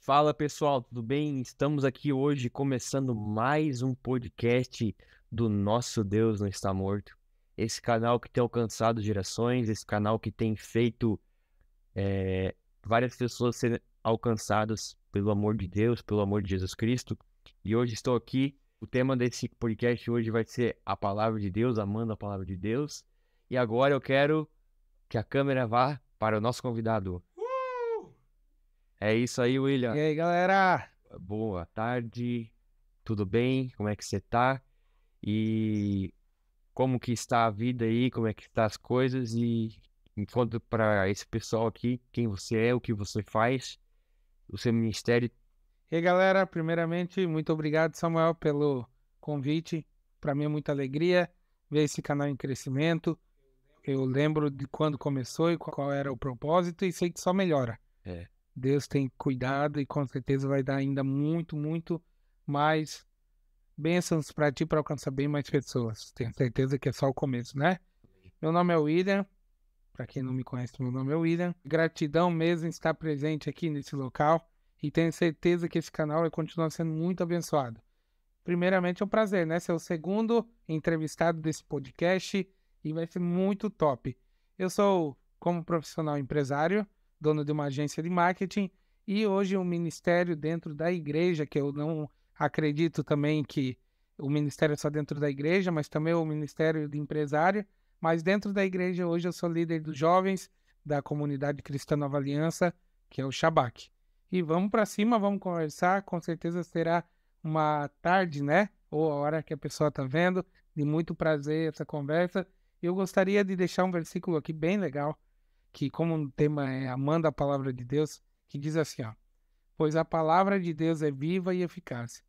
Fala pessoal, tudo bem? Estamos aqui hoje começando mais um podcast do Nosso Deus Não Está Morto. Esse canal que tem alcançado gerações, esse canal que tem feito várias pessoas serem alcançadas pelo amor de Deus, pelo amor de Jesus Cristo. E hoje estou aqui, o tema desse podcast hoje vai ser a Palavra de Deus, amando a Palavra de Deus. E agora eu quero que a câmera vá para o nosso convidado. É isso aí, E William. aí, galera? Boa tarde, tudo bem? Como é que você tá? E como que está a vida aí? Como é que está as coisas? E conta para esse pessoal aqui quem você é, o que você faz, o seu ministério. E aí, galera, primeiramente, muito obrigado, Samuel, pelo convite. Para mim é muita alegria ver esse canal em crescimento. Eu lembro de quando começou e qual era o propósito e sei que só melhora. É, Deus tem cuidado e com certeza vai dar ainda muito, muito mais bênçãos para ti para alcançar bem mais pessoas. Tenho certeza que é só o começo, né? Meu nome é William. Para quem não me conhece, meu nome é William. Gratidão mesmo em estar presente aqui nesse local e tenho certeza que esse canal vai continuar sendo muito abençoado. Primeiramente é um prazer, né? Ser o segundo entrevistado desse podcast e vai ser muito top. Eu sou, como profissional empresário, dono de uma agência de marketing e hoje um ministério dentro da igreja, que eu não acredito também que o ministério é só dentro da igreja, mas também o ministério de empresário. Mas dentro da igreja hoje eu sou líder dos jovens da comunidade cristã Nova Aliança, que é o Shabak. E vamos para cima, vamos conversar, com certeza será uma tarde, né? Ou a hora que a pessoa está vendo, de muito prazer essa conversa. Eu gostaria de deixar um versículo aqui bem legal, que como o tema é amando a palavra de Deus, que diz assim, ó: pois a palavra de Deus é viva e eficaz,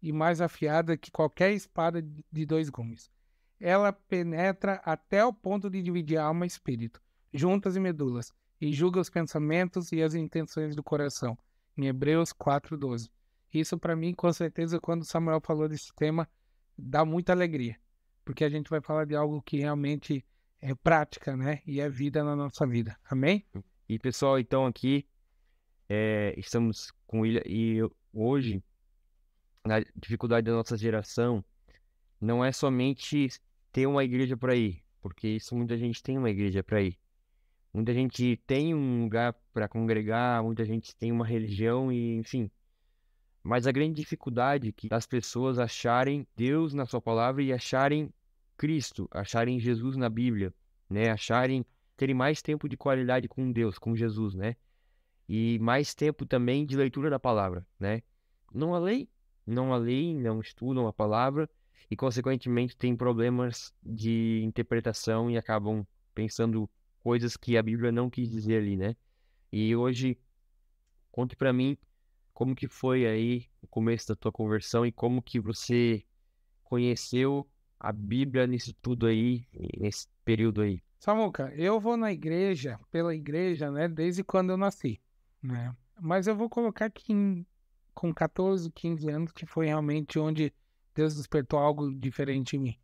e mais afiada que qualquer espada de dois gumes. Ela penetra até o ponto de dividir alma e espírito, juntas e medulas, e julga os pensamentos e as intenções do coração. Em Hebreus 4:12. Isso para mim, com certeza, quando Samuel falou desse tema, dá muita alegria, porque a gente vai falar de algo que realmente é prática, né? E é vida na nossa vida. Amém? e pessoal, então aqui estamos com o William e hoje, na dificuldade da nossa geração, não é somente ter uma igreja para ir, porque isso muita gente tem uma igreja para ir. Muita gente tem um lugar para congregar, muita gente tem uma religião e, enfim. Mas a grande dificuldade é que as pessoas acharem Deus na sua palavra e acharem Cristo, acharem Jesus na Bíblia, né? Acharem, terem mais tempo de qualidade com Deus, com Jesus, né? E mais tempo também de leitura da palavra, né? Não a lei, não estudam a palavra e, consequentemente, têm problemas de interpretação e acabam pensando coisas que a Bíblia não quis dizer ali, né? E hoje, conte pra mim como que foi aí o começo da tua conversão e como que você conheceu a Bíblia nisso tudo aí, nesse período aí. Samuca, eu vou na igreja, pela igreja, né, desde quando eu nasci, né? Mas eu vou colocar que com 14, 15 anos, que foi realmente onde Deus despertou algo diferente em mim,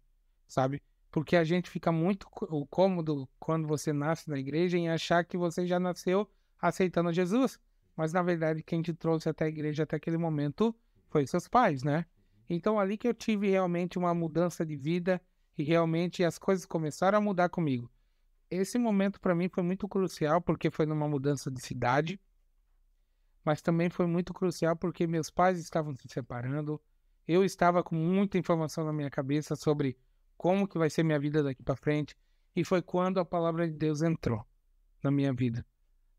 sabe? Porque a gente fica muito cômodo quando você nasce na igreja em achar que você já nasceu aceitando Jesus. Mas na verdade, quem te trouxe até a igreja até aquele momento foi seus pais, né? Então ali que eu tive realmente uma mudança de vida e realmente as coisas começaram a mudar comigo. Esse momento para mim foi muito crucial porque foi numa mudança de cidade, mas também foi muito crucial porque meus pais estavam se separando. Eu estava com muita informação na minha cabeça sobre como que vai ser minha vida daqui para frente, e foi quando a palavra de Deus entrou na minha vida,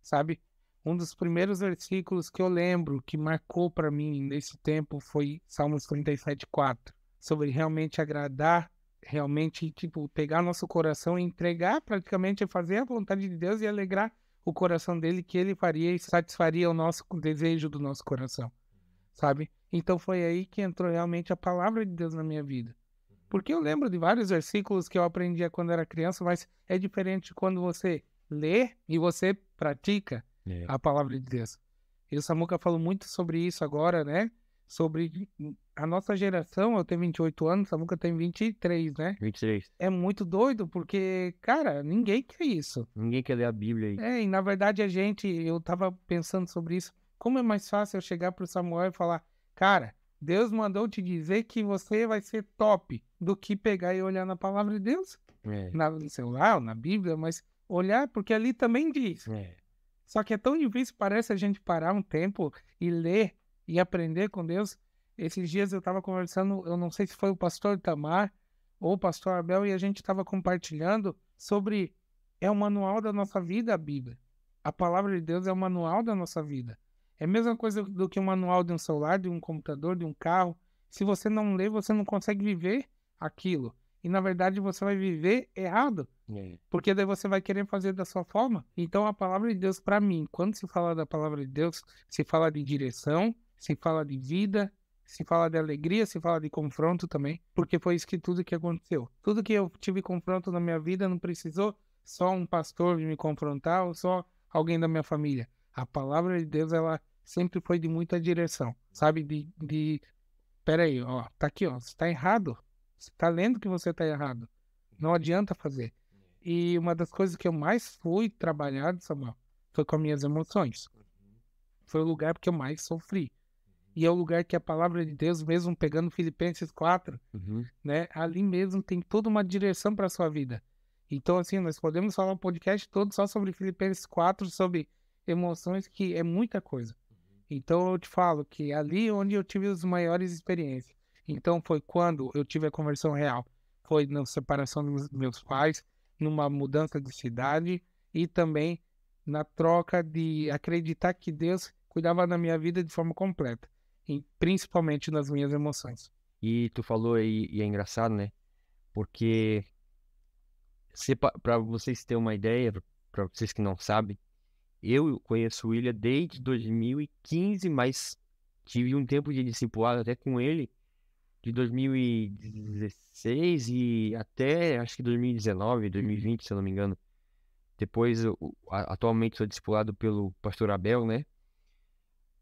sabe? Um dos primeiros versículos que eu lembro que marcou para mim nesse tempo foi Salmos 37:4, sobre realmente agradar, realmente, tipo, pegar nosso coração e entregar, praticamente fazer a vontade de Deus e alegrar o coração dele, que ele faria e satisfaria o nosso desejo do nosso coração, sabe? Então foi aí que entrou realmente a palavra de Deus na minha vida. Porque eu lembro de vários versículos que eu aprendia quando era criança, mas é diferente quando você lê e você pratica É, a palavra de Deus. E o Samuca falou muito sobre isso agora, né? Sobre a nossa geração. Eu tenho 28 anos, o Samuca tem 23, né? 23. É muito doido porque, cara, ninguém quer isso. Ninguém quer ler a Bíblia aí. E na verdade eu tava pensando sobre isso. Como é mais fácil eu chegar pro Samuel e falar, cara, Deus mandou te dizer que você vai ser top, do que pegar e olhar na palavra de Deus, É, no celular, ou na Bíblia, mas olhar, porque ali também diz. é. Só que é tão difícil, parece a gente parar um tempo e ler e aprender com Deus. Esses dias eu estava conversando, eu não sei se foi o pastor Itamar ou o pastor Abel, e a gente estava compartilhando sobre, é o manual da nossa vida, a Bíblia. A palavra de Deus é o manual da nossa vida. É a mesma coisa do que o manual de um celular, de um computador, de um carro. Se você não lê, você não consegue viver aquilo. E na verdade você vai viver errado. É. Porque daí você vai querer fazer da sua forma. Então a palavra de Deus, para mim, quando se fala da palavra de Deus, se fala de direção, se fala de vida, se fala de alegria, se fala de confronto também. Porque foi isso que tudo que aconteceu. Tudo que eu tive confronto na minha vida não precisou só um pastor me confrontar ou só alguém da minha família. A palavra de Deus, ela sempre foi de muita direção. Sabe? Peraí, ó, tá aqui, ó. Você tá errado. Você tá lendo que você tá errado. Não adianta fazer. E uma das coisas que eu mais fui trabalhado, Samuel, foi com as minhas emoções. Foi o lugar que eu mais sofri. E é o lugar que a palavra de Deus, mesmo pegando Filipenses 4, Uhum. né? Ali mesmo tem toda uma direção para a sua vida. Então, assim, nós podemos falar um podcast todo só sobre Filipenses 4, sobre emoções, que é muita coisa. Então, eu te falo que ali onde eu tive as maiores experiências. Então, foi quando eu tive a conversão real. Foi na separação dos meus pais, numa mudança de cidade e também na troca de acreditar que Deus cuidava da minha vida de forma completa, e principalmente nas minhas emoções. E tu falou aí, e é engraçado, né? Porque para vocês terem uma ideia, para vocês que não sabem, eu conheço o William desde 2015, mas tive um tempo de discipulado até com ele de 2016 e até acho que 2019, 2020, se eu não me engano. Depois, atualmente sou discipulado pelo pastor Abel, né?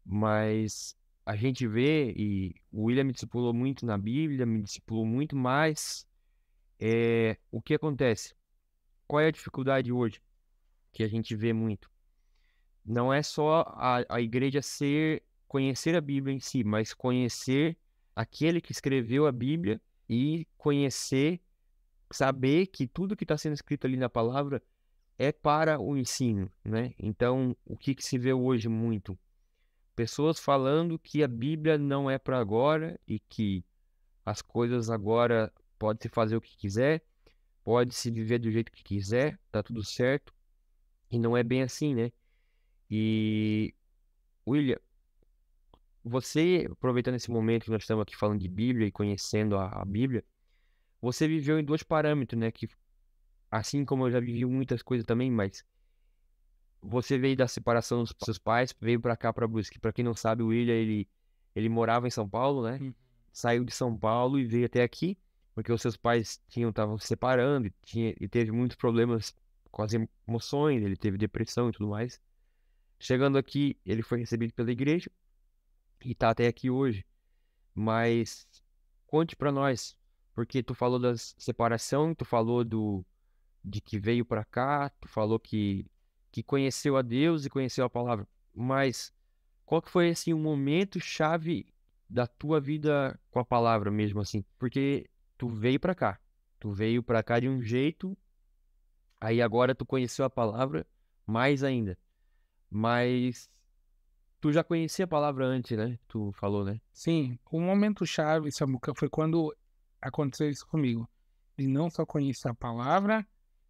Mas a gente vê, e o William me discipulou muito na Bíblia, me discipulou muito, mas o que acontece? Qual é a dificuldade hoje que a gente vê muito? Não é só a igreja conhecer a Bíblia em si, mas conhecer aquele que escreveu a Bíblia e conhecer, saber que tudo que está sendo escrito ali na palavra é para o ensino, né? Então, o que se vê hoje muito? Pessoas falando que a Bíblia não é para agora e que as coisas agora pode-se fazer o que quiser, pode-se viver do jeito que quiser, tá tudo certo. E não é bem assim, né? E, William, você, aproveitando esse momento que nós estamos aqui falando de Bíblia e conhecendo a Bíblia, você viveu em dois parâmetros, né? Que, assim como eu já vivi muitas coisas também, mas você veio da separação dos seus pais, veio para cá, para Brusque. Para quem não sabe, o William, ele morava em São Paulo, né? Saiu de São Paulo e veio até aqui, porque os seus pais estavam se separando e teve muitos problemas com as emoções, ele teve depressão e tudo mais. Chegando aqui, ele foi recebido pela igreja e tá até aqui hoje. Mas conte para nós, porque tu falou da separação, tu falou de que veio para cá, tu falou que conheceu a Deus e conheceu a palavra. Mas qual que foi assim o momento chave da tua vida com a palavra mesmo assim? Porque tu veio para cá de um jeito, aí agora tu conheceu a palavra mais ainda. Mas tu já conhecia a palavra antes, né? Tu falou, né? Sim, o momento chave, Samuca, foi quando aconteceu isso comigo. De não só conhecer a palavra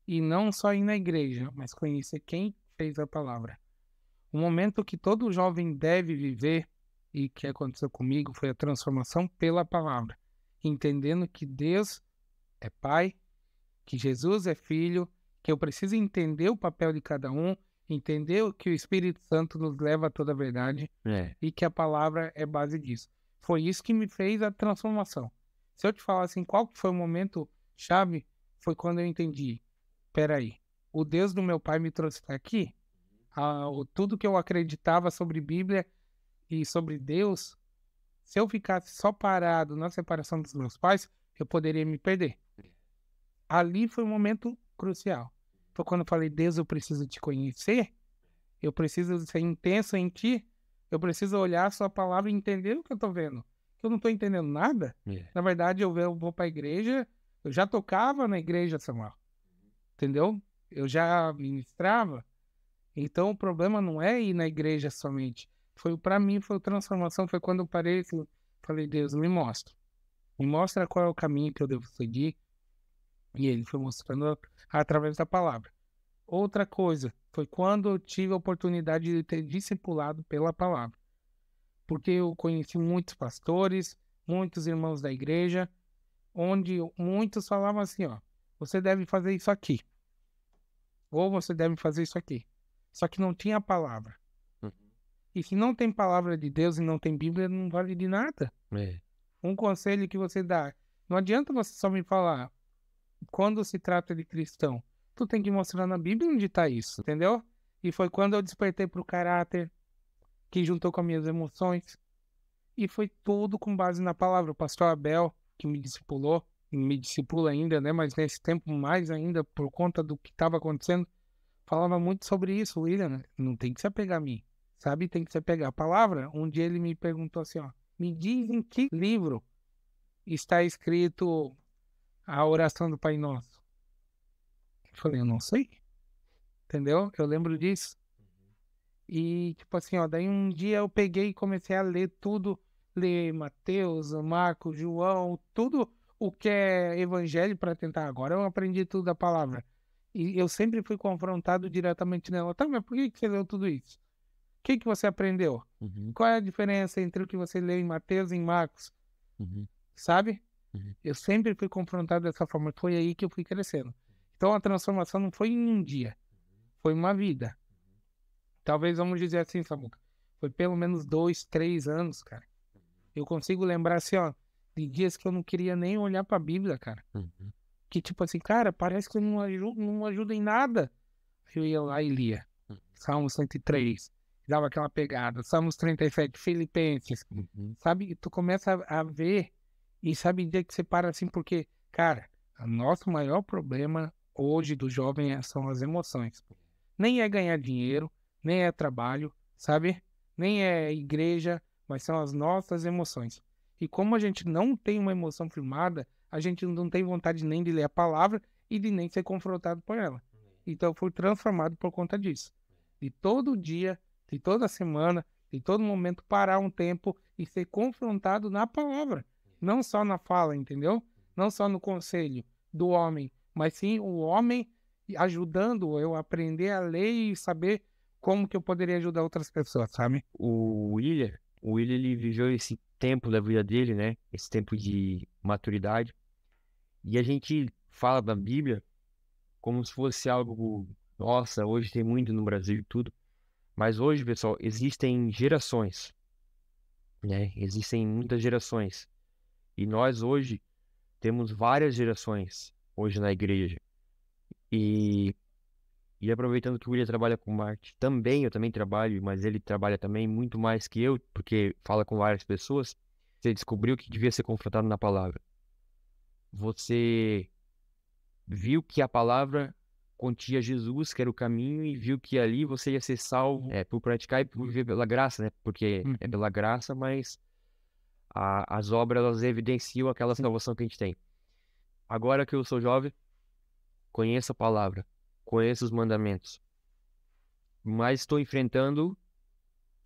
e não só ir na igreja, mas conhecer quem fez a palavra. O momento que todo jovem deve viver e que aconteceu comigo foi a transformação pela palavra, entendendo que Deus é Pai, que Jesus é Filho, que eu preciso entender o papel de cada um, entender que o Espírito Santo nos leva a toda a verdade e que a palavra é base disso. Foi isso que me fez a transformação. Se eu te falar assim, qual que foi o momento chave, foi quando eu entendi, peraí, o Deus do meu pai me trouxe até aqui, tudo que eu acreditava sobre Bíblia e sobre Deus, se eu ficasse só parado na separação dos meus pais, eu poderia me perder. Ali foi um momento crucial. Foi quando eu falei, Deus, eu preciso te conhecer, eu preciso ser intenso em ti, Eu preciso olhar a sua palavra e entender o que eu tô vendo. Eu não tô entendendo nada. Na verdade, eu vou pra igreja, eu já tocava na igreja, Samuel. Entendeu? Eu já ministrava. Então, o problema não é ir na igreja somente. Para mim, foi transformação, foi quando eu parei e falei, Deus, me mostra. Me mostra qual é o caminho que eu devo seguir. E ele foi mostrando através da palavra. Outra coisa, foi quando eu tive a oportunidade de ter discipulado pela palavra. Porque eu conheci muitos pastores, muitos irmãos da igreja, onde muitos falavam assim, ó, você deve fazer isso aqui. Ou você deve fazer isso aqui. Só que não tinha palavra. E se não tem palavra de Deus e não tem Bíblia, não vale de nada. Um conselho que você dá. Não adianta você só me falar. Quando se trata de cristão, tu tem que mostrar na Bíblia onde está isso, entendeu? E foi quando eu despertei para o caráter, que juntou com as minhas emoções. E foi tudo com base na palavra. O pastor Abel, que me discipulou, e me discipula ainda, né? Mas nesse tempo mais ainda, por conta do que estava acontecendo, falava muito sobre isso, William, né? Não tem que se apegar a mim, sabe? Tem que se apegar à palavra. Um dia ele me perguntou assim, ó, me diz em que livro está escrito a oração do Pai Nosso? Eu falei, eu não sei, entendeu? Eu lembro disso. E, tipo assim, ó, daí um dia eu peguei e comecei a ler tudo, ler Mateus, Marcos, João, tudo o que é evangelho para tentar. Agora eu aprendi tudo da palavra. E eu sempre fui confrontado diretamente nela. Tá, mas por que você leu tudo isso? O que você aprendeu? Qual é a diferença entre o que você leu em Mateus e em Marcos? Sabe? Eu sempre fui confrontado dessa forma. Foi aí que eu fui crescendo. Então a transformação não foi em um dia. Foi uma vida. Talvez vamos dizer assim, Samuca. Foi pelo menos 2, 3 anos, cara. Eu consigo lembrar assim, ó, de dias que eu não queria nem olhar pra Bíblia, cara. Que tipo assim, cara, parece que não ajuda em nada. Eu ia lá e lia. Salmo 103. Dava aquela pegada. Salmos 37, Filipenses. Sabe? E tu começa a ver e sabe dia que você para assim, porque, cara, o nosso maior problema hoje do jovem são as emoções. Nem é ganhar dinheiro, nem é trabalho, sabe? Nem é igreja, mas são as nossas emoções. E como a gente não tem uma emoção firmada, a gente não tem vontade nem de ler a palavra e de nem ser confrontado por ela. Então eu fui transformado por conta disso. De todo dia, de toda semana, de todo momento parar um tempo e ser confrontado na palavra. Não só na fala, entendeu? Não só no conselho do homem, mas sim o homem ajudando eu a aprender a ler e saber como que eu poderia ajudar outras pessoas, sabe? O William, ele viveu esse tempo da vida dele, né? Esse tempo de maturidade. E a gente fala da Bíblia como se fosse algo, nossa, hoje tem muito no Brasil e tudo. Mas hoje, pessoal, existem gerações, né? Existem muitas gerações. E nós hoje temos várias gerações hoje na igreja. E, e aproveitando que o William trabalha com marketing também, eu também trabalho, mas ele trabalha também muito mais que eu, porque fala com várias pessoas. Você descobriu que devia ser confrontado na palavra. Você viu que a palavra continha Jesus, que era o caminho, e viu que ali você ia ser salvo por praticar e por viver pela graça, né? Porque é pela graça, mas as obras elas evidenciam aquela salvação que a gente tem. Agora que eu sou jovem, conheço a palavra, conheço os mandamentos, mas estou enfrentando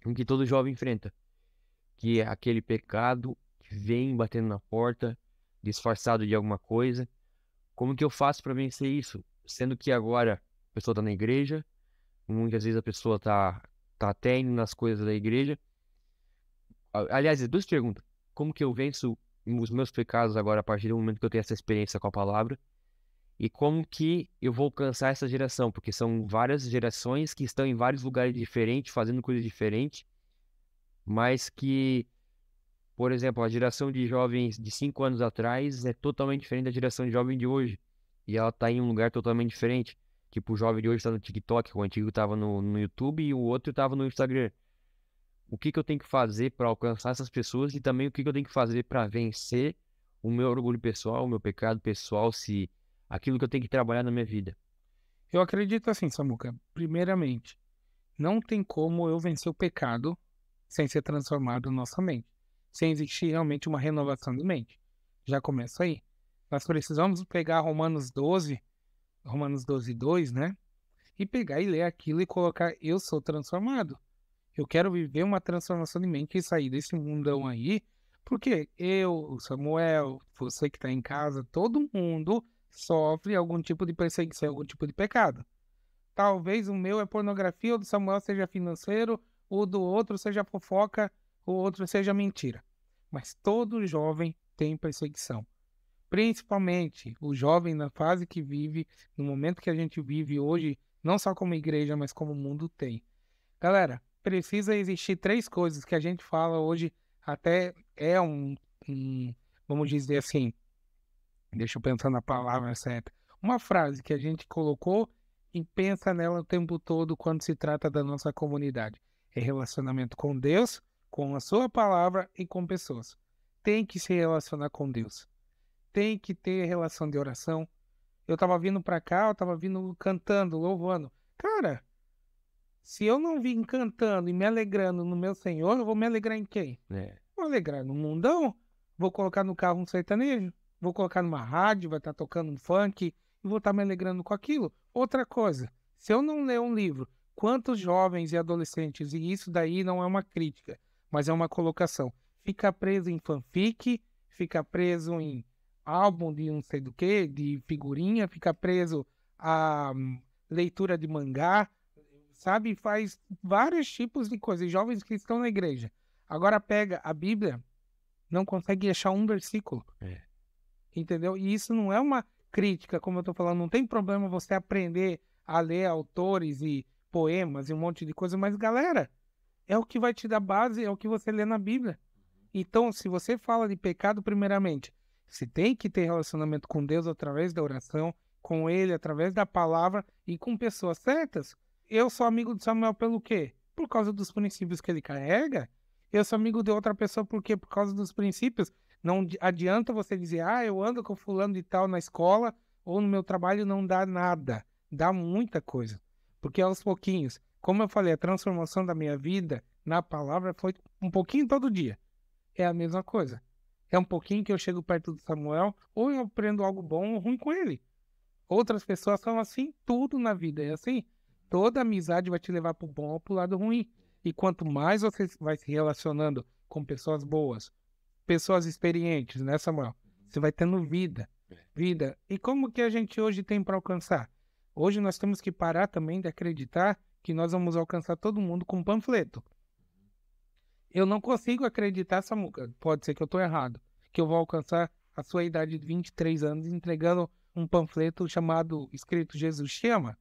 o que todo jovem enfrenta, que é aquele pecado que vem batendo na porta, disfarçado de alguma coisa. Como que eu faço para vencer isso? Sendo que agora a pessoa está na igreja, muitas vezes a pessoa tá até indo nas coisas da igreja. Aliás, duas perguntas. Como que eu venço os meus pecados agora a partir do momento que eu tenho essa experiência com a palavra? E como que eu vou alcançar essa geração? Porque são várias gerações que estão em vários lugares diferentes, fazendo coisas diferentes, mas que, por exemplo, a geração de jovens de 5 anos atrás é totalmente diferente da geração de jovem de hoje. E ela está em um lugar totalmente diferente. Tipo, o jovem de hoje está no TikTok, o antigo estava no YouTube e o outro estava no Instagram. O que que eu tenho que fazer para alcançar essas pessoas e também o que que eu tenho que fazer para vencer o meu orgulho pessoal, o meu pecado pessoal, se aquilo que eu tenho que trabalhar na minha vida. Eu acredito assim, Samuca. Primeiramente, não tem como eu vencer o pecado sem ser transformado nossa mente, sem existir realmente uma renovação de mente. Já começa aí. Nós precisamos pegar Romanos 12:2, né? E pegar e ler aquilo e colocar, eu sou transformado. Eu quero viver uma transformação de mente e sair desse mundão aí, porque eu, o Samuel, você que está em casa, todo mundo sofre algum tipo de perseguição, algum tipo de pecado. Talvez o meu é pornografia, o do Samuel seja financeiro, o do outro seja fofoca, o outro seja mentira. Mas todo jovem tem perseguição. Principalmente o jovem na fase que vive, no momento que a gente vive hoje, não só como igreja, mas como o mundo tem. Galera, precisa existir 3 coisas que a gente fala hoje, até é vamos dizer assim, deixa eu pensar na palavra certa, uma frase que a gente colocou e pensa nela o tempo todo quando se trata da nossa comunidade. É relacionamento com Deus, com a sua palavra e com pessoas. Tem que se relacionar com Deus. Tem que ter relação de oração. Eu tava vindo pra cá, eu tava vindo cantando, louvando. Cara, se eu não vim cantando e me alegrando no meu Senhor, eu vou me alegrar em quem? Vou alegrar no mundão, vou colocar no carro um sertanejo, vou colocar numa rádio, vai estar tocando um funk e vou estar me alegrando com aquilo. Outra coisa, se eu não ler um livro, quantos jovens e adolescentes, e isso daí não é uma crítica, mas é uma colocação, fica preso em fanfic, fica preso em álbum de não sei do que, de figurinha, fica preso a leitura de mangá, sabe? Faz vários tipos de coisas. Jovens que estão na igreja. Agora pega a Bíblia, não consegue achar um versículo. Entendeu? E isso não é uma crítica, como eu tô falando. Não tem problema você aprender a ler autores e poemas e um monte de coisa. Mas, galera, é o que vai te dar base, é o que você lê na Bíblia. Então, se você fala de pecado, primeiramente, você tem que ter relacionamento com Deus através da oração, com Ele através da palavra e com pessoas certas. Eu sou amigo de Samuel pelo quê? Por causa dos princípios que ele carrega. Eu sou amigo de outra pessoa por quê? Por causa dos princípios. Não adianta você dizer, eu ando com fulano de tal na escola ou no meu trabalho, não dá nada. Dá muita coisa. Porque aos pouquinhos, como eu falei, a transformação da minha vida na palavra foi um pouquinho todo dia. É a mesma coisa. É um pouquinho que eu chego perto do Samuel, ou eu aprendo algo bom ou ruim com ele. Outras pessoas são assim, tudo na vida é assim. Toda amizade vai te levar para o bom ou para o lado ruim. E quanto mais você vai se relacionando com pessoas boas, pessoas experientes, né, Samuel? Você vai tendo vida. Vida. E como que a gente hoje tem para alcançar? Hoje nós temos que parar também de acreditar que nós vamos alcançar todo mundo com um panfleto. Eu não consigo acreditar, Samuca, pode ser que eu estou errado, que eu vou alcançar a sua idade de 23 anos entregando um panfleto escrito Jesus te ama,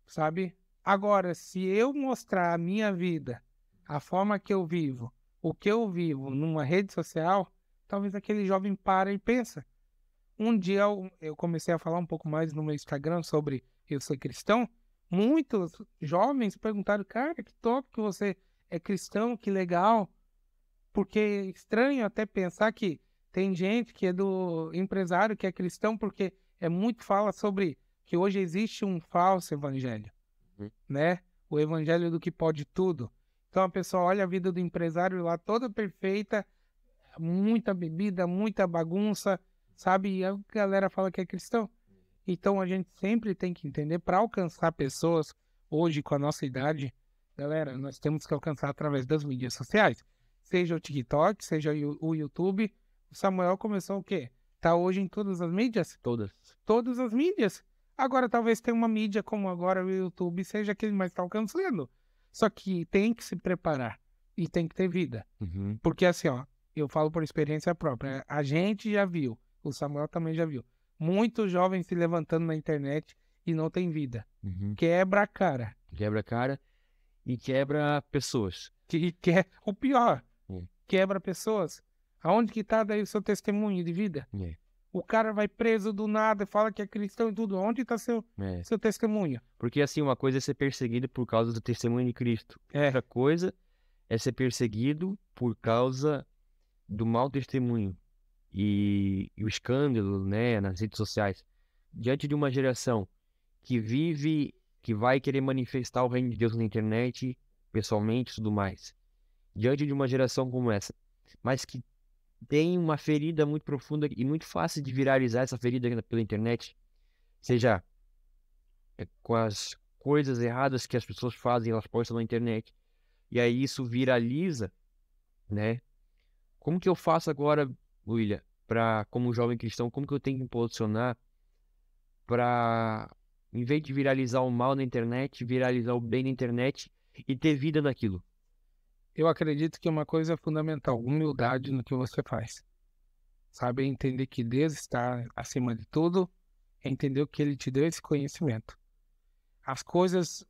sabe? Agora, se eu mostrar a minha vida, a forma que eu vivo, o que eu vivo numa rede social, talvez aquele jovem pare e pensa. Um dia eu comecei a falar um pouco mais no meu Instagram sobre eu ser cristão, muitos jovens perguntaram, cara, que top que você é cristão, que legal, porque é estranho até pensar que tem gente que é do empresário que é cristão, porque fala sobre que hoje existe um falso evangelho, né? O evangelho do que pode tudo. Então a pessoa olha a vida do empresário lá toda perfeita, muita bebida, muita bagunça, sabe? E a galera fala que é cristão. Então a gente sempre tem que entender, para alcançar pessoas hoje com a nossa idade, galera, nós temos que alcançar através das mídias sociais. Seja o TikTok, seja o YouTube. O Samuel começou o quê? Tá hoje em todas as mídias? Todas. Todas as mídias. Agora talvez tenha uma mídia como agora o YouTube seja que ele mais está alcançando. Só que tem que se preparar e tem que ter vida. Porque assim, ó, eu falo por experiência própria. A gente já viu, o Samuel também já viu, muitos jovens se levantando na internet e não tem vida. Quebra a cara. Quebra a cara e quebra pessoas. Que é o pior. Quebra pessoas. Aonde que tá daí o seu testemunho de vida? O cara vai preso do nada, fala que é cristão e tudo. Onde tá seu testemunho? Porque assim, uma coisa é ser perseguido por causa do testemunho de Cristo. Outra coisa é ser perseguido por causa do mau testemunho e o escândalo, né, nas redes sociais. Diante de uma geração que vive, que vai querer manifestar o reino de Deus na internet, pessoalmente e tudo mais. diante de uma geração como essa, mas que tem uma ferida muito profunda e muito fácil de viralizar essa ferida pela internet, seja com as coisas erradas que as pessoas fazem, elas postam na internet, e aí isso viraliza, né? Como que eu faço agora, William, como jovem cristão, como que eu tenho que me posicionar para, em vez de viralizar o mal na internet, viralizar o bem na internet e ter vida naquilo? Eu acredito que uma coisa é fundamental, humildade no que você faz. Sabe, é entender que Deus está acima de tudo, é entender o que Ele te deu esse conhecimento. As coisas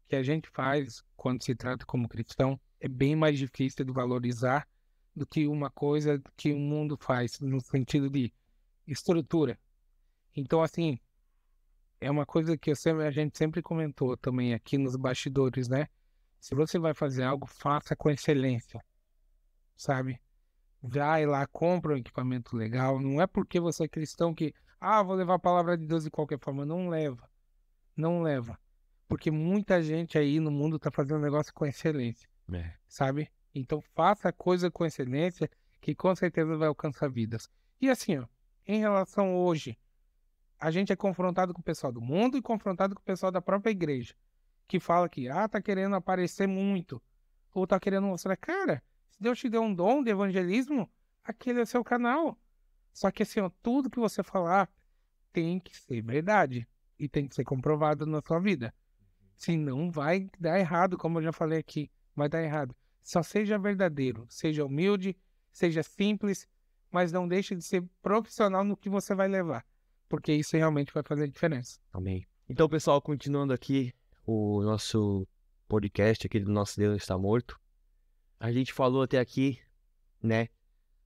que a gente faz quando se trata como cristão é bem mais difícil de valorizar do que uma coisa que o mundo faz no sentido de estrutura. Então, assim, é uma coisa que a gente sempre comentou também aqui nos bastidores, né? Se você vai fazer algo, faça com excelência, sabe? Vai lá, compra um equipamento legal. Não é porque você é cristão que, vou levar a palavra de Deus de qualquer forma. Não leva. Não leva. Porque muita gente aí no mundo tá fazendo negócio com excelência, É. sabe? Então faça a coisa com excelência que com certeza vai alcançar vidas. E assim, ó, em relação hoje, a gente é confrontado com o pessoal do mundo e confrontado com o pessoal da própria igreja, que fala que, tá querendo aparecer muito, ou tá querendo mostrar, cara, se Deus te deu um dom de evangelismo, aquele é o seu canal. Só que assim, ó, tudo que você falar tem que ser verdade e tem que ser comprovado na sua vida. Senão vai dar errado, como eu já falei aqui, vai dar errado. Só seja verdadeiro, seja humilde, seja simples, mas não deixe de ser profissional no que você vai levar, porque isso realmente vai fazer diferença. Amém. Então, pessoal, continuando aqui o nosso podcast aqui do Nosso Deus Está Morto. A gente falou até aqui, né,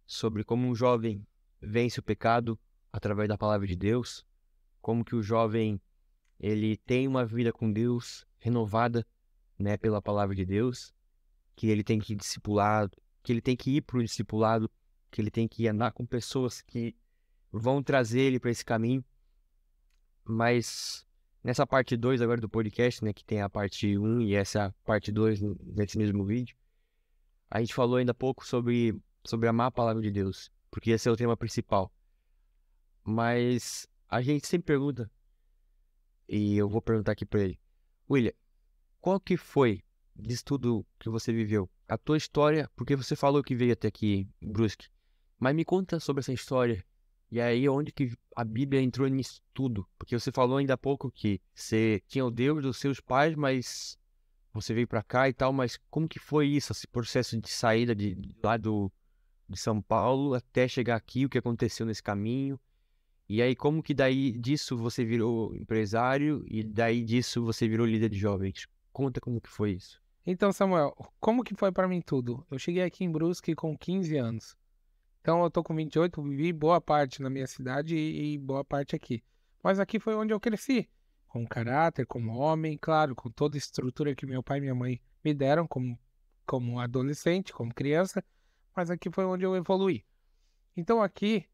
sobre como um jovem vence o pecado através da palavra de Deus, como que o jovem ele tem uma vida com Deus renovada, né, pela palavra de Deus, que ele tem que discipular, que ele tem que ir para o discipulado, que ele tem que andar com pessoas que vão trazer ele para esse caminho. Mas nessa parte 2 agora do podcast, né, que tem a parte 1 e essa é a parte 2 nesse mesmo vídeo, a gente falou ainda pouco sobre amar a palavra de Deus, porque esse é o tema principal. Mas a gente sempre pergunta, e eu vou perguntar aqui para ele, William, qual que foi disso tudo que você viveu? A tua história, porque você falou que veio até aqui em Brusque, mas me conta sobre essa história. E aí, onde que a Bíblia entrou nisso tudo? Porque você falou ainda há pouco que você tinha o Deus dos seus pais, mas você veio pra cá e tal, mas como que foi isso, esse processo de saída de lá de São Paulo até chegar aqui, o que aconteceu nesse caminho? E aí, como que daí disso você virou empresário e daí disso você virou líder de jovens? Conta como que foi isso. Então, Samuel, como que foi para mim tudo? Eu cheguei aqui em Brusque com 15 anos. Então, eu tô com 28, vivi boa parte na minha cidade e boa parte aqui. Mas aqui foi onde eu cresci, com caráter, como homem, claro, com toda a estrutura que meu pai e minha mãe me deram como adolescente, como criança, mas aqui foi onde eu evoluí. Então, aqui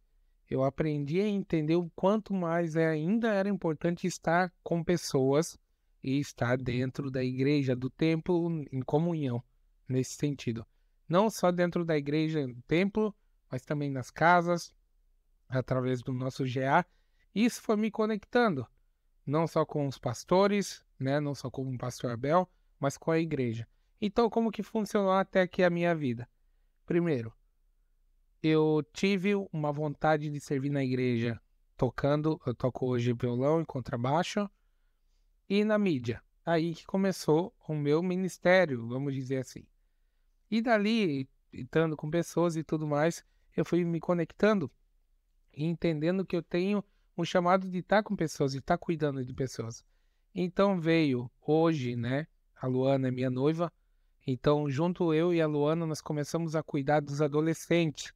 eu aprendi a entender o quanto mais ainda era importante estar com pessoas e estar dentro da igreja, do templo, em comunhão, nesse sentido. Não só dentro da igreja, do templo, mas também nas casas, através do nosso GA. Isso foi me conectando, não só com os pastores, né, não só com o pastor Abel, mas com a igreja. Então, como que funcionou até aqui a minha vida? Primeiro, eu tive uma vontade de servir na igreja tocando, eu toco hoje violão e contrabaixo, e na mídia. Aí que começou o meu ministério, vamos dizer assim. E dali, estando com pessoas e tudo mais, eu fui me conectando e entendendo que eu tenho um chamado de estar com pessoas, de estar cuidando de pessoas. Então veio hoje, né? A Luana é minha noiva. Então, junto eu e a Luana, nós começamos a cuidar dos adolescentes.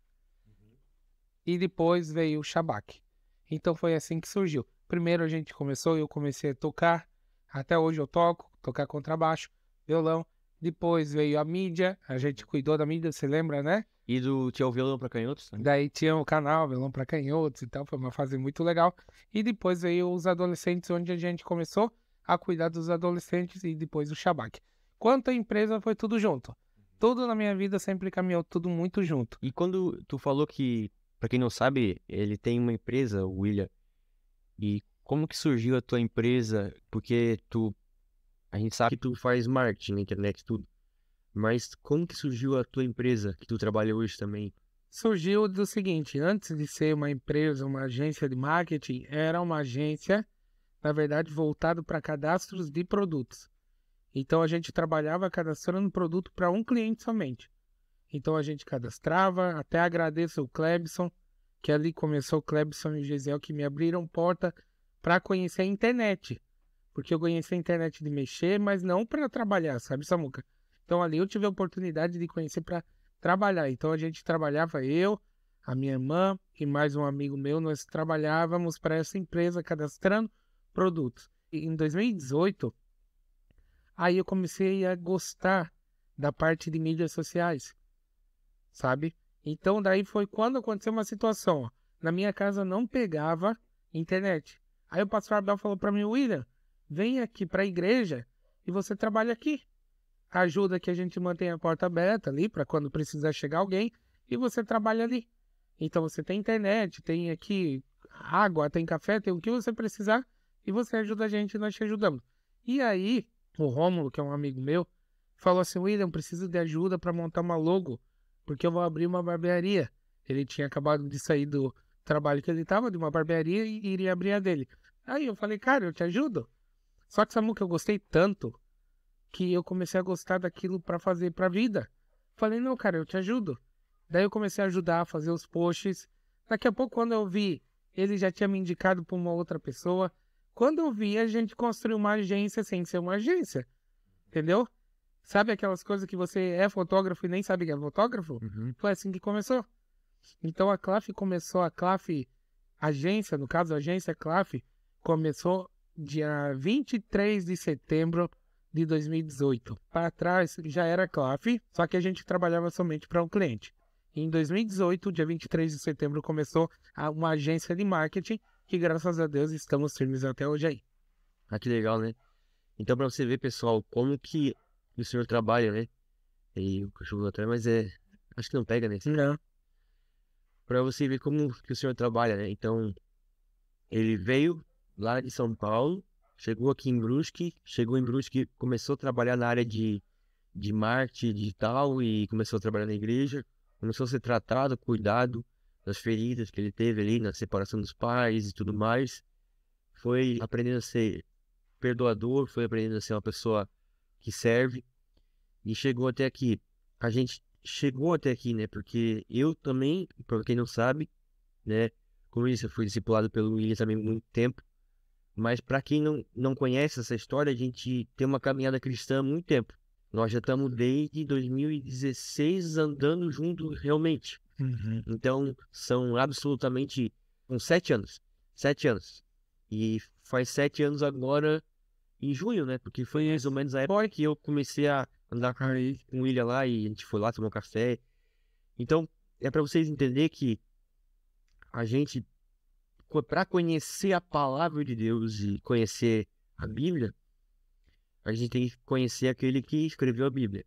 E depois veio o Shabak. Então foi assim que surgiu. Primeiro a gente começou, eu comecei a tocar. Até hoje eu tocar contrabaixo, violão. Depois veio a mídia, a gente cuidou da mídia, você lembra, né? E tinha o violão para canhotos? Né? Daí tinha o canal, violão para canhotos e tal, foi uma fase muito legal. E depois veio os adolescentes, onde a gente começou a cuidar dos adolescentes e depois o Shabak. Quanto à empresa, foi tudo junto. tudo na minha vida sempre caminhou tudo muito junto. E quando tu falou que, pra quem não sabe, ele tem uma empresa, o William, e como que surgiu a tua empresa? Porque a gente sabe que tu faz marketing na internet, tudo. Mas como que surgiu a tua empresa, que tu trabalha hoje também? Surgiu do seguinte, antes de ser uma empresa, uma agência de marketing, era uma agência, na verdade, voltado para cadastros de produtos. Então a gente trabalhava cadastrando produto para um cliente somente. Então a gente cadastrava, até agradeço o Clebson, que ali começou o Clebson e o Gesiel, que me abriram porta para conhecer a internet. Porque eu conheci a internet de mexer, mas não para trabalhar, sabe, Samuca? Então ali eu tive a oportunidade de conhecer para trabalhar. Então a gente trabalhava, eu, a minha irmã e mais um amigo meu, nós trabalhávamos para essa empresa cadastrando produtos. E em 2018, aí eu comecei a gostar da parte de mídias sociais, sabe? Então daí foi quando aconteceu uma situação, ó, na minha casa não pegava internet. Aí o pastor Abel falou para mim, William, vem aqui para a igreja e você trabalha aqui. Ajuda que a gente mantém a porta aberta ali para quando precisar chegar alguém e você trabalha ali. Então você tem internet, tem aqui água, tem café, tem o que você precisar e você ajuda a gente e nós te ajudamos. E aí, o Rômulo, que é um amigo meu, falou assim, William, preciso de ajuda para montar uma logo, porque eu vou abrir uma barbearia. Ele tinha acabado de sair do trabalho que ele estava, de uma barbearia, e iria abrir a dele. Aí eu falei, cara, eu te ajudo. Só que Samuca, eu gostei tanto que eu comecei a gostar daquilo para fazer para a vida. Falei, não, cara, eu te ajudo. Daí eu comecei a ajudar a fazer os posts. Daqui a pouco, quando eu vi, ele já tinha me indicado para uma outra pessoa. Quando eu vi, a gente construiu uma agência sem ser uma agência. Entendeu? Sabe aquelas coisas que você é fotógrafo e nem sabe que é fotógrafo? Uhum. Foi assim que começou. Então a Claf começou, a Claf agência, no caso a agência Claf, começou dia 23 de setembro de 2018. Para trás já era Claf, só que a gente trabalhava somente para um cliente. E em 2018, dia 23 de setembro, começou uma agência de marketing que, graças a Deus, estamos firmes até hoje aí. Ah, que legal, né? Então, pra você ver, pessoal, como que o senhor trabalha, né? E o cachorro atrás, mas acho que não pega, né? Não. Pra você ver como que o senhor trabalha, né? Então, ele veio lá de São Paulo, chegou aqui em Brusque, começou a trabalhar na área de marketing digital e começou a trabalhar na igreja, começou a ser tratado, cuidado das feridas que ele teve ali na separação dos pais e tudo mais. Foi aprendendo a ser perdoador, foi aprendendo a ser uma pessoa que serve e chegou até aqui. A gente chegou até aqui, né? Porque eu também, para quem não sabe, né? Como isso, eu fui discipulado pelo William também há muito tempo. Mas para quem não conhece essa história, a gente tem uma caminhada cristã há muito tempo. Nós já estamos desde 2016 andando juntos realmente. Uhum. Então, são absolutamente uns 7 anos. 7 anos. E faz 7 anos agora em junho, né? Porque foi mais ou menos a época que eu comecei a andar com o William lá e a gente foi lá tomar um café. Então, é para vocês entenderem que a gente, para conhecer a palavra de Deus e conhecer a Bíblia, a gente tem que conhecer aquele que escreveu a Bíblia.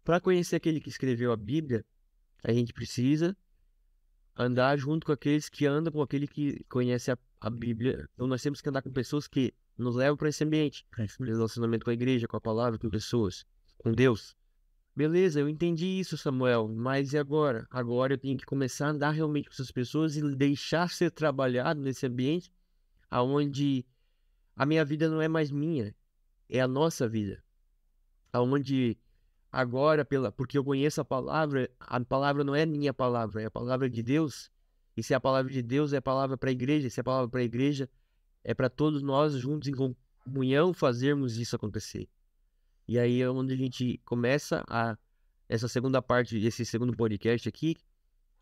Para conhecer aquele que escreveu a Bíblia, a gente precisa andar junto com aqueles que andam com aquele que conhece a Bíblia. Então nós temos que andar com pessoas que nos levam para esse ambiente, relacionamento com a igreja, com a palavra, com pessoas, com Deus. Beleza, eu entendi isso, Samuel, mas e agora? Agora eu tenho que começar a andar realmente com essas pessoas e deixar ser trabalhado nesse ambiente aonde a minha vida não é mais minha, é a nossa vida. Aonde agora, porque eu conheço a palavra não é minha palavra, é a palavra de Deus. E se a palavra de Deus é a palavra para a igreja, se a palavra para a igreja é para todos nós juntos em comunhão fazermos isso acontecer. E aí é onde a gente começa essa segunda parte, esse segundo podcast aqui,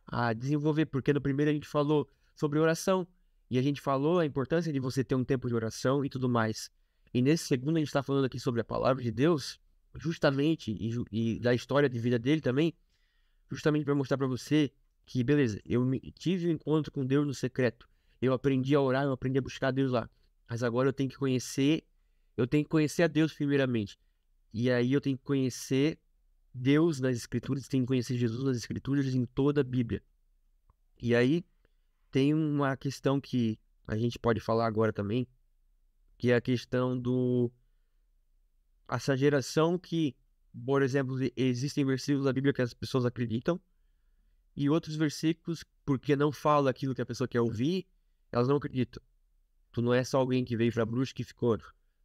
a desenvolver, porque no primeiro a gente falou sobre oração, e a gente falou a importância de você ter um tempo de oração e tudo mais. E nesse segundo a gente está falando aqui sobre a palavra de Deus, justamente, e da história de vida dele também, justamente para mostrar para você que, beleza, tive um encontro com Deus no secreto, eu aprendi a orar, eu aprendi a buscar Deus lá, mas agora eu tenho que conhecer a Deus primeiramente. E aí eu tenho que conhecer Deus nas Escrituras, tem que conhecer Jesus nas Escrituras em toda a Bíblia. E aí tem uma questão que a gente pode falar agora também, que é a questão essa geração que, por exemplo, existem versículos da Bíblia que as pessoas acreditam, e outros versículos, porque não fala aquilo que a pessoa quer ouvir, elas não acreditam. Tu não é só alguém que veio pra bruxa que ficou.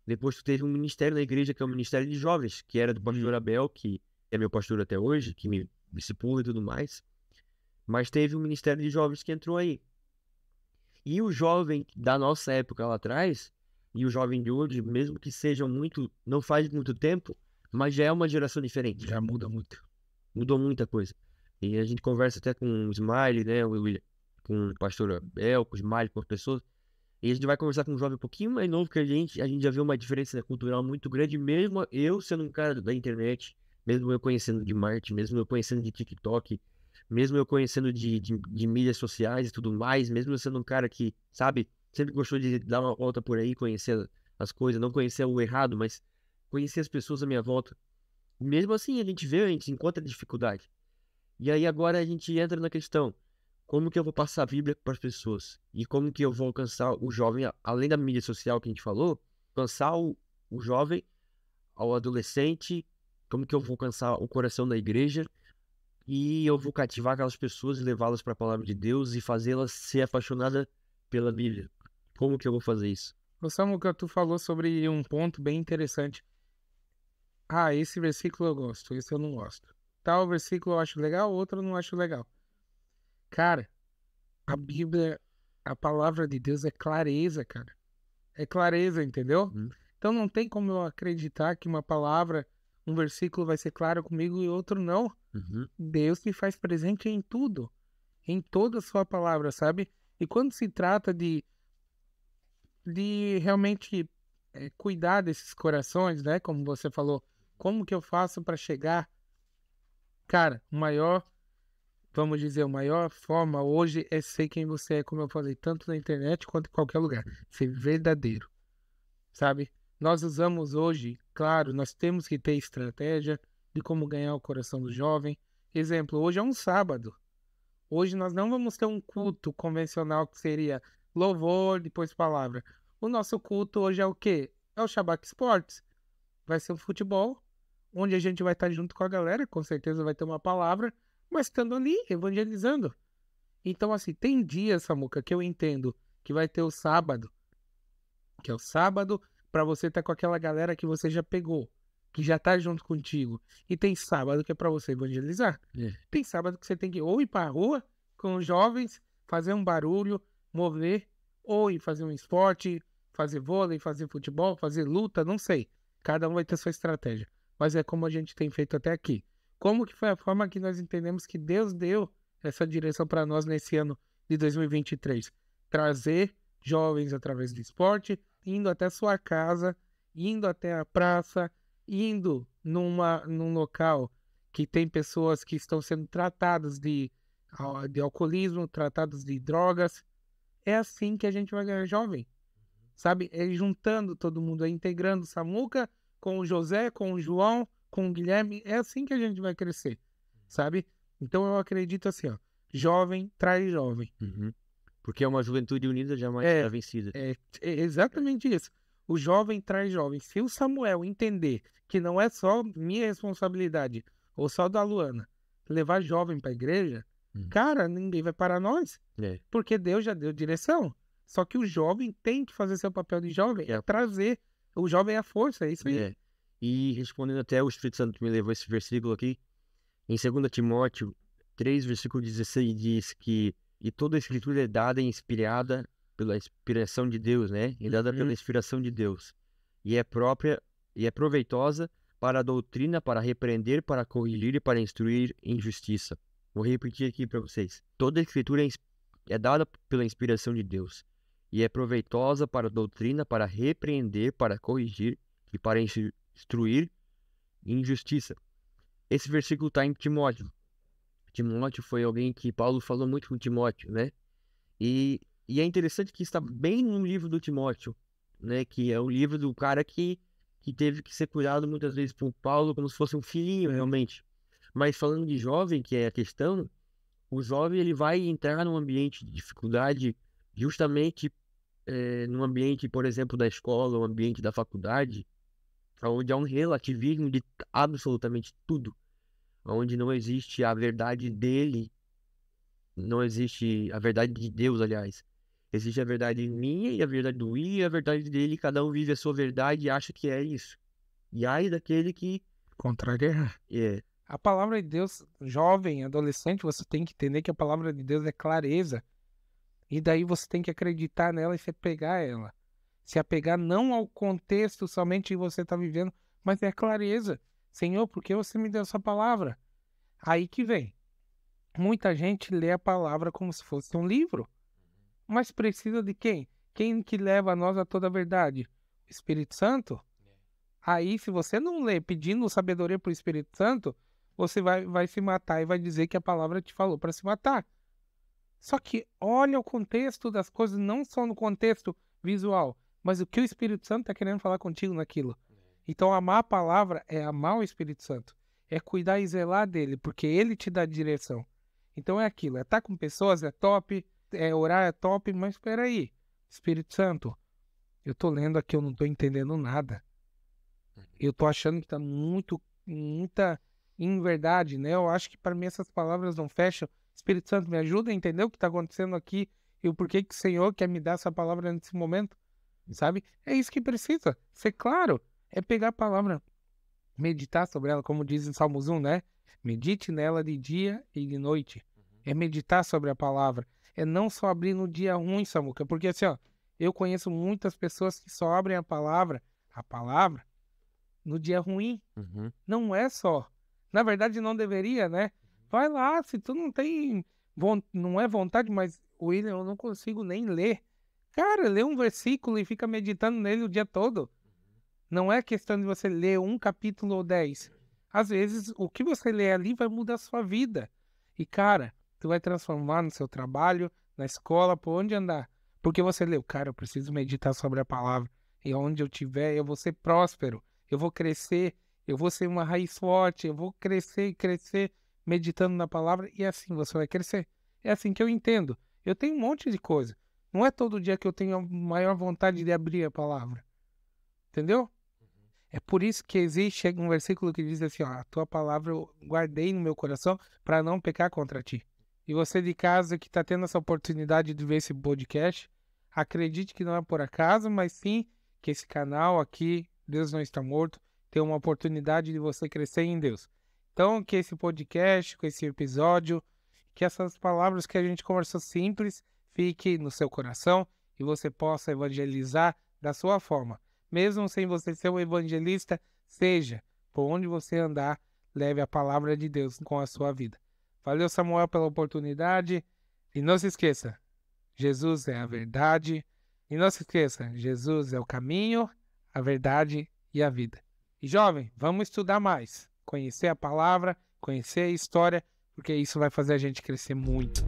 Depois tu teve um ministério na igreja, que é o ministério de jovens, que era do pastor Abel, que é meu pastor até hoje, que me discipula e tudo mais. Mas teve um ministério de jovens que entrou aí. E o jovem da nossa época lá atrás, e o jovem de hoje, mesmo que sejam muito, não faz muito tempo, mas já é uma geração diferente. Já muda muito. Mudou muita coisa. E a gente conversa até com o Smiley, né, o William, com o pastor Abel, com o Smiley, com as pessoas. E a gente vai conversar com um jovem um pouquinho mais novo que a gente já vê uma diferença cultural muito grande, mesmo eu sendo um cara da internet, mesmo eu conhecendo de marketing, mesmo eu conhecendo de TikTok, mesmo eu conhecendo de mídias sociais e tudo mais, mesmo eu sendo um cara que, sabe, sempre gostou de dar uma volta por aí, conhecer as coisas, não conhecer o errado, mas conhecer as pessoas à minha volta. Mesmo assim, a gente encontra dificuldade. E aí agora a gente entra na questão, como que eu vou passar a Bíblia para as pessoas? E como que eu vou alcançar o jovem, além da mídia social que a gente falou, alcançar o jovem, ao adolescente, como que eu vou alcançar o coração da igreja e eu vou cativar aquelas pessoas e levá-las para a palavra de Deus e fazê-las ser apaixonadas pela Bíblia. Como que eu vou fazer isso? O Samuca, tu falou sobre um ponto bem interessante. Ah, esse versículo eu gosto, esse eu não gosto. Tal versículo eu acho legal, outro eu não acho legal. Cara, a Bíblia, a palavra de Deus é clareza, cara. É clareza, entendeu? Então não tem como eu acreditar que uma palavra, um versículo vai ser claro comigo e outro não. Deus se faz presente em tudo, em toda a sua palavra, sabe? E quando se trata de realmente cuidar desses corações, né? Como você falou, como que eu faço para chegar? Cara, vamos dizer, a maior forma hoje é ser quem você é, como eu falei, tanto na internet quanto em qualquer lugar. Ser verdadeiro, sabe? Nós usamos hoje, claro, nós temos que ter estratégia de como ganhar o coração do jovem. Exemplo, hoje é um sábado. Hoje nós não vamos ter um culto convencional que seria louvor, depois palavra. O nosso culto hoje é o quê? É o Shabbat Sports. Vai ser o futebol, onde a gente vai estar junto com a galera, com certeza vai ter uma palavra, mas estando ali, evangelizando. Então, assim, tem dias, Samuca, que eu entendo que vai ter o sábado, que é o sábado para você estar com aquela galera que você já pegou, que já tá junto contigo. E tem sábado que é para você evangelizar. Tem sábado que você tem que ou ir para a rua com os jovens, fazer um barulho, mover, ou ir fazer um esporte, fazer vôlei, fazer futebol, fazer luta, não sei. Cada um vai ter sua estratégia. Mas é como a gente tem feito até aqui. Como que foi a forma que nós entendemos que Deus deu essa direção para nós nesse ano de 2023? Trazer jovens através do esporte, indo até sua casa, indo até a praça, indo num local que tem pessoas que estão sendo tratadas de alcoolismo, tratadas de drogas. É assim que a gente vai ganhar jovem, sabe? É juntando todo mundo, é integrando o Samuca com o José, com o João, com o Guilherme. É assim que a gente vai crescer, sabe? Então eu acredito assim, ó, jovem traz jovem. Porque é uma juventude unida jamais será vencida. É exatamente isso. O jovem traz jovem. Se o Samuel entender que não é só minha responsabilidade, ou só da Luana, levar jovem para a igreja, cara, ninguém vai parar nós. Porque Deus já deu direção. Só que o jovem tem que fazer seu papel de jovem, é trazer. O jovem é a força, é isso aí. E respondendo até o Espírito Santo me levou esse versículo aqui, em 2 Timóteo 3, versículo 16, diz que e toda a escritura é dada e inspirada pela inspiração de Deus, né? É dada pela inspiração de Deus. E é própria e é proveitosa para a doutrina, para repreender, para corrigir e para instruir em justiça. Vou repetir aqui para vocês. Toda a escritura é dada pela inspiração de Deus. E é proveitosa para a doutrina, para repreender, para corrigir e para instruir em justiça. Esse versículo está em Timóteo. Timóteo foi alguém que Paulo falou muito com Timóteo, né? E é interessante que está bem no livro do Timóteo, né? Que é o livro do cara que teve que ser cuidado muitas vezes por Paulo como se fosse um filhinho, realmente. Mas falando de jovem, que é a questão, o jovem ele vai entrar num ambiente de dificuldade justamente num ambiente, por exemplo, da escola, um ambiente da faculdade, onde há um relativismo de absolutamente tudo, onde não existe a verdade dele, não existe a verdade de Deus, aliás. Existe a verdade minha e a verdade do William e a verdade dele, cada um vive a sua verdade e acha que é isso. E ai daquele que Contrariar. é. A palavra de Deus, jovem, adolescente, você tem que entender que a palavra de Deus é clareza. E daí você tem que acreditar nela e se apegar a ela. Se apegar não ao contexto somente que você está vivendo, mas é a clareza. Senhor, por que você me deu essa palavra? Aí que vem. Muita gente lê a palavra como se fosse um livro. Mas precisa de quem? Quem que leva a nós a toda a verdade? O Espírito Santo? Aí, se você não lê pedindo sabedoria para o Espírito Santo, você vai se matar e vai dizer que a palavra te falou para se matar. Só que olha o contexto das coisas, não só no contexto visual, mas o que o Espírito Santo está querendo falar contigo naquilo. Então, amar a palavra é amar o Espírito Santo. É cuidar e zelar dele, porque ele te dá direção. Então é aquilo, é estar com pessoas, é top, é orar, é top, mas espera aí, Espírito Santo, eu tô lendo aqui, eu não tô entendendo nada. Eu tô achando que tá muita inverdade, né? Eu acho que para mim essas palavras não fecham. Espírito Santo, me ajuda a entender o que tá acontecendo aqui e o porquê que o Senhor quer me dar essa palavra nesse momento, sabe? É isso que precisa, ser claro, é pegar a palavra, meditar sobre ela, como diz em Salmos 1, né? Medite nela de dia e de noite. É meditar sobre a palavra. É não só abrir no dia ruim, Samuca, porque assim, ó, eu conheço muitas pessoas que só abrem a palavra, no dia ruim. Uhum. Não é só. Na verdade, não deveria, né? Vai lá, se tu não tem, não é vontade, mas William, eu não consigo nem ler. Cara, lê um versículo e fica meditando nele o dia todo. Não é questão de você ler um capítulo ou 10. Às vezes, o que você lê ali vai mudar a sua vida. E, cara, tu vai transformar no seu trabalho, na escola, por onde andar. Porque você leu, cara, eu preciso meditar sobre a palavra. E onde eu estiver, eu vou ser próspero. Eu vou crescer, eu vou ser uma raiz forte, eu vou crescer e crescer meditando na palavra. E assim você vai crescer. É assim que eu entendo. Eu tenho um monte de coisa. Não é todo dia que eu tenho a maior vontade de abrir a palavra. Entendeu? É por isso que existe um versículo que diz assim, ó, a tua palavra eu guardei no meu coração para não pecar contra ti. E você de casa que está tendo essa oportunidade de ver esse podcast, acredite que não é por acaso, mas sim que esse canal aqui, Deus Não Está Morto, tem uma oportunidade de você crescer em Deus. Então, que esse podcast, com esse episódio, que essas palavras que a gente conversou simples, fique no seu coração e você possa evangelizar da sua forma. Mesmo sem você ser um evangelista, seja, por onde você andar, leve a palavra de Deus com a sua vida. Valeu, Samuel, pela oportunidade. E não se esqueça, Jesus é a verdade. E não se esqueça, Jesus é o caminho, a verdade e a vida. E jovem, vamos estudar mais. Conhecer a palavra, conhecer a história, porque isso vai fazer a gente crescer muito.